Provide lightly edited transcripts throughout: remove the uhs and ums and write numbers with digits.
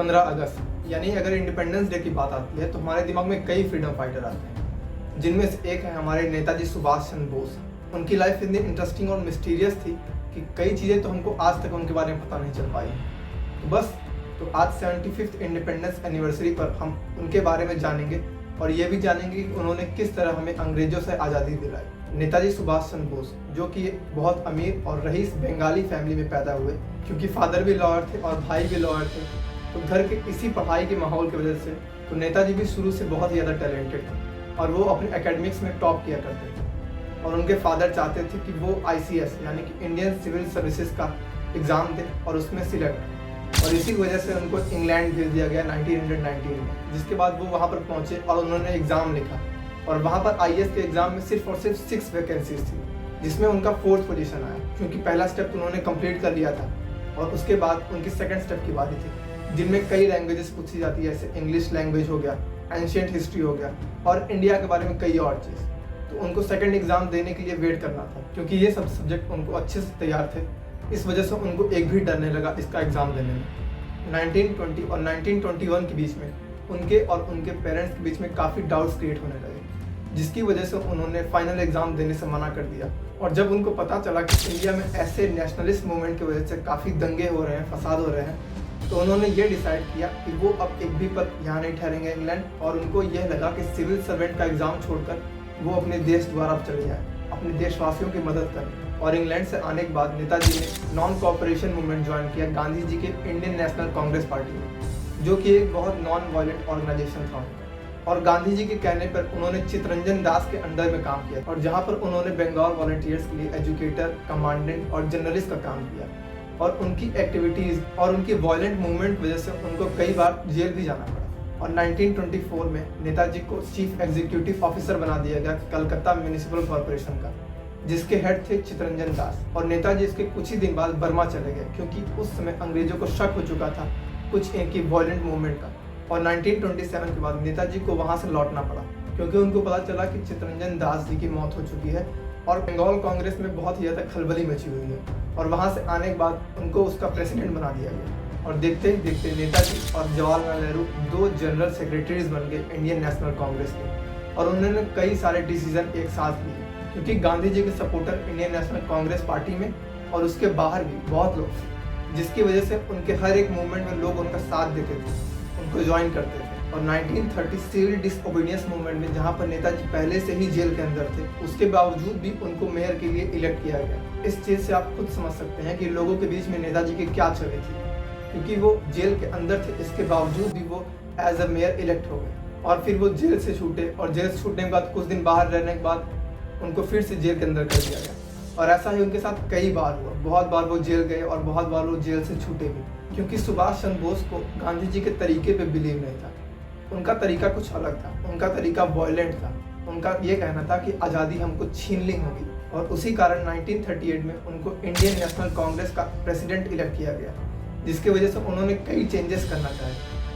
15 अगस्त यानी अगर independence day की बात आती है तो हमारे दिमाग में कई फ्रीडम फाइटर आते हैं, जिनमें से एक है हमारे नेताजी सुभाष चंद्र बोस। उनकी लाइफ इतनी इंटरेस्टिंग और मिस्टीरियस थी कि कई चीज़ें तो हमको आज तक उनके बारे में पता नहीं चल पाई। तो आज 75th इंडिपेंडेंस एनिवर्सरी पर हम उनके बारे में जानेंगे और ये भी जानेंगे कि उन्होंने किस तरह हमें अंग्रेजों से आज़ादी दिलाई। नेताजी सुभाष चंद्र बोस जो कि बहुत अमीर और रईस बंगाली फैमिली में पैदा हुए, क्योंकि फादर भी लॉयर थे और भाई भी लॉयर थे, तो घर के इसी पढ़ाई के माहौल की वजह से तो नेताजी भी शुरू से बहुत ज़्यादा टैलेंटेड थे और वो अपने एकेडमिक्स में टॉप किया करते थे। और उनके फादर चाहते थे कि वो ICS यानी कि इंडियन सिविल सर्विसेज का एग्ज़ाम दे और उसमें सिलेक्ट, और इसी वजह से उनको इंग्लैंड भेज दिया गया 1919 में। जिसके बाद वो वहाँ पर पहुँचे और उन्होंने एग्ज़ाम लिखा और वहाँ पर IAS के एग्ज़ाम में सिर्फ और सिर्फ 6 वैकेंसीज थी, जिसमें उनका 4th पोजीशन आया, क्योंकि पहला स्टेप उन्होंने कंप्लीट कर लिया था और उसके बाद उनकी सेकंड स्टेप की बारी थी, जिनमें कई लैंग्वेजेस पूछी जाती है, जैसे इंग्लिश लैंग्वेज हो गया, एंशियंट हिस्ट्री हो गया और इंडिया के बारे में कई और चीज़। तो उनको सेकंड एग्ज़ाम देने के लिए वेट करना था, क्योंकि ये सब सब्जेक्ट उनको अच्छे से तैयार थे। इस वजह से उनको एक भी डर नहीं लगा इसका एग्ज़ाम देने में। 1920 और 1921 के बीच में उनके और उनके पेरेंट्स के बीच में काफ़ी डाउट्स क्रिएट होने लगे, जिसकी वजह से उन्होंने फाइनल एग्ज़ाम देने से मना कर दिया। और जब उनको पता चला कि इंडिया में ऐसे नेशनलिस्ट मूवमेंट की वजह से काफ़ी दंगे हो रहे हैं, फसाद हो रहे हैं, तो उन्होंने ये डिसाइड किया कि वो अब एक भी पल यहाँ नहीं ठहरेंगे इंग्लैंड, और उनको यह लगा कि सिविल सर्वेंट का एग्ज़ाम छोड़कर वो अपने देश द्वारा चले जाएँ, अपने देशवासियों की मदद करें। और इंग्लैंड से आने के बाद नेताजी ने नॉन कोऑपरेशन मूवमेंट ज्वाइन किया गांधी जी के इंडियन नेशनल कांग्रेस पार्टी में, जो कि एक बहुत नॉन वायलेंट ऑर्गेनाइजेशन था। और गांधी जी के कहने पर उन्होंने चित्तरंजन दास के अंडर में काम किया, और जहां पर उन्होंने बंगाल वॉलंटियर्स के लिए एजुकेटर, कमांडेंट और जर्नलिस्ट का काम किया। और उनकी एक्टिविटीज़ और उनकी वायलेंट मूवमेंट की वजह से उनको कई बार जेल भी जाना पड़ा। और 1924 में नेताजी को चीफ एग्जीक्यूटिव ऑफिसर बना दिया गया कलकत्ता म्यूनिसिपल कॉरपोरेशन का, जिसके हेड थे चित्तरंजन दास। और नेताजी इसके कुछ ही दिन बाद बर्मा चले गए, क्योंकि उस समय अंग्रेजों को शक हो चुका था कुछ इनकी वायलेंट मूवमेंट का। और 1927 के बाद नेताजी को वहां से लौटना पड़ा, क्योंकि उनको पता चला कि चित्तरंजन दास जी की मौत हो चुकी है और बंगाल कांग्रेस में बहुत ही ज़्यादा खलबली मची हुई है। और वहां से आने के बाद उनको उसका प्रेसिडेंट बना दिया गया। और देखते ही देखते नेताजी और जवाहरलाल नेहरू 2 जनरल सेक्रेटरीज बन गए इंडियन नेशनल कांग्रेस के, और उन्होंने कई सारे डिसीजन एक साथ लिए, क्योंकि गांधी जी के supporter Indian national Congress party में और उसके बाहर भी बहुत लोग थे, जिसकी वजह से उनके हर एक मूवमेंट में लोग उनका साथ देते थे, उनको ज्वाइन करते थे। और 1930 सिविल डिसओबीडियंस मूवमेंट में, जहां पर नेताजी पहले से ही जेल के अंदर थे, उसके बावजूद भी उनको मेयर के लिए इलेक्ट किया गया। इस चीज़ से आप खुद समझ सकते हैं कि लोगों के बीच में नेताजी की क्या छवि थी, क्योंकि वो जेल के अंदर थे, इसके बावजूद भी वो एज अ मेयर इलेक्ट हो गए। और फिर वो जेल से छूटे, और जेल से छूटने के बाद कुछ दिन बाहर रहने के बाद उनको फिर से जेल के अंदर कर दिया गया। और ऐसा ही उनके साथ कई बार हुआ, बहुत बार वो जेल गए और बहुत बार वो जेल से छूटे भी, क्योंकि सुभाष चंद्र बोस को गांधी जी के तरीके पे बिलीव नहीं था। उनका तरीका कुछ अलग था, उनका तरीका वायलेंट था। उनका ये कहना था कि आज़ादी हमको छीन ली होगी, और उसी कारण 1938 में उनको इंडियन नेशनल कांग्रेस का प्रेसिडेंट इलेक्ट किया गया, जिसकी वजह से उन्होंने कई चेंजेस करना चाहे।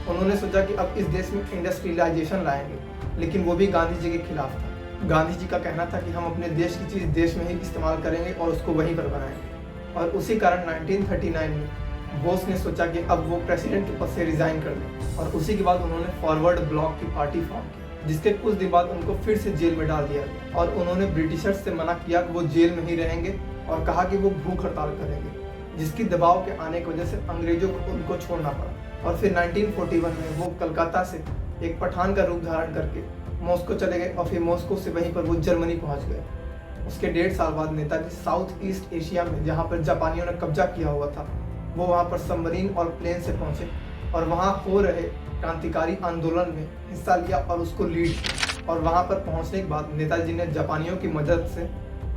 उन्होंने सोचा कि अब इस देश में इंडस्ट्रियलाइजेशन लाएंगे, लेकिन वो भी गांधी जी के खिलाफ था। गांधी जी का कहना था कि हम अपने देश की चीज़ देश में ही इस्तेमाल करेंगे और उसको वहीं पर बनाएंगे। और उसी कारण 1939 में बोस ने सोचा कि अब वो प्रेसिडेंट के पद से रिजाइन कर दें, और उसी के बाद उन्होंने फॉरवर्ड ब्लॉक की पार्टी फॉर्म की, जिसके कुछ दिन बाद उनको फिर से जेल में डाल दिया गया। और उन्होंने ब्रिटिशर्स से मना किया कि वो जेल में ही रहेंगे, और कहा कि वो भूख हड़ताल करेंगे, जिसकी दबाव के आने की वजह से अंग्रेजों को उनको छोड़ना पड़ा। और फिर 1941 में वो कलकत्ता से एक पठान का रूप धारण करके मॉस्को चले गए, और फिर मॉस्को से वहीं पर वो जर्मनी पहुंच गए। उसके 1.5 साल बाद नेताजी साउथ ईस्ट एशिया में, जहाँ पर जापानियों ने कब्जा किया हुआ था, वो वहाँ पर सबमरीन और प्लेन से पहुँचे और वहाँ हो रहे क्रांतिकारी आंदोलन में हिस्सा लिया और उसको लीड किया। और वहाँ पर पहुँचने के बाद नेताजी ने जापानियों की मदद से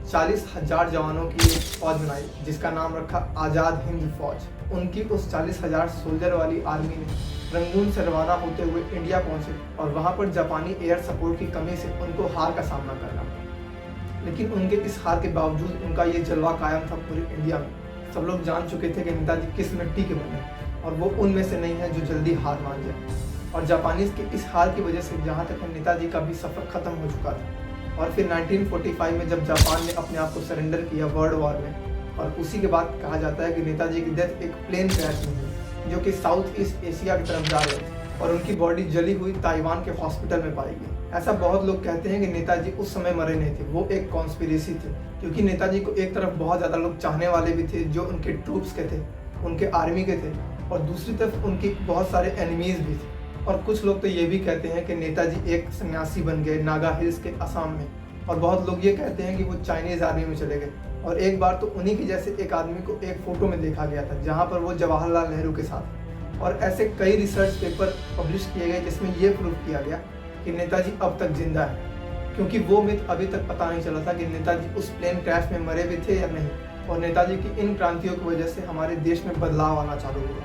40,000 जवानों की एक फौज बनाई, जिसका नाम रखा आज़ाद हिंद फौज। उनकी उस 40,000 सोल्जर वाली आर्मी ने रंगून से रवाना होते हुए इंडिया पहुँचे, और वहाँ पर जापानी एयर सपोर्ट की कमी से उनको हार का सामना करना पड़ा। लेकिन उनके इस हार के बावजूद उनका ये जलवा कायम था पूरे इंडिया में। सब लोग जान चुके थे कि नेताजी किस मिट्टी के बने, और वो उनमें से नहीं है जो जल्दी हार मान जाए। और जापानीज के इस हार की वजह से जहाँ तक नेताजी का भी सफ़र खत्म हो चुका था। और फिर 1945 में जब जापान ने अपने आप को सरेंडर किया वर्ल्ड वॉर में, और उसी के बाद कहा जाता है कि नेताजी की डेथ एक प्लेन क्रैश में हुई, जो कि साउथ ईस्ट एशिया की तरफ जा रहे थे और उनकी बॉडी जली हुई ताइवान के हॉस्पिटल में पाई गई। ऐसा बहुत लोग कहते हैं कि नेताजी उस समय मरे नहीं थे, वो एक कॉन्स्पिरेसी थी, क्योंकि नेताजी को एक तरफ बहुत ज़्यादा लोग चाहने वाले भी थे जो उनके ट्रूप्स के थे, उनके आर्मी के थे, और दूसरी तरफ उनकी बहुत सारे एनिमीज़ भी थे। और कुछ लोग तो ये भी कहते हैं कि नेताजी एक सन्यासी बन गए नागा हिल्स के असम में, और बहुत लोग ये कहते हैं कि वो चाइनीज़ आर्मी में चले गए। और एक बार तो उन्हीं के जैसे एक आदमी को एक फ़ोटो में देखा गया था जहाँ पर वो जवाहरलाल नेहरू के साथ। और ऐसे कई रिसर्च पेपर पब्लिश किए गए जिसमें ये प्रूव किया गया कि नेताजी अब तक जिंदा है, क्योंकि वो मिथ अभी तक पता नहीं चला था कि नेताजी उस प्लेन क्रैश में मरे भी थे या नहीं। और नेताजी की इन क्रांतियों की वजह से हमारे देश में बदलाव आना चालू हुआ,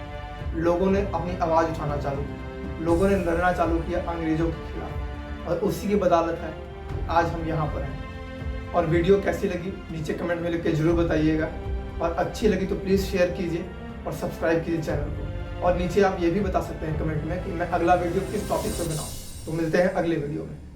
लोगों ने अपनी आवाज़ उठाना चालू की, लोगों ने लड़ना चालू किया अंग्रेज़ों के खिलाफ, और उसी की बदौलत है आज हम यहाँ पर हैं। और वीडियो कैसी लगी नीचे कमेंट में लिख के ज़रूर बताइएगा, और अच्छी लगी तो प्लीज़ शेयर कीजिए और सब्सक्राइब कीजिए चैनल को। और नीचे आप ये भी बता सकते हैं कमेंट में कि मैं अगला वीडियो किस टॉपिक पर बनाऊँ। तो मिलते हैं अगले वीडियो में।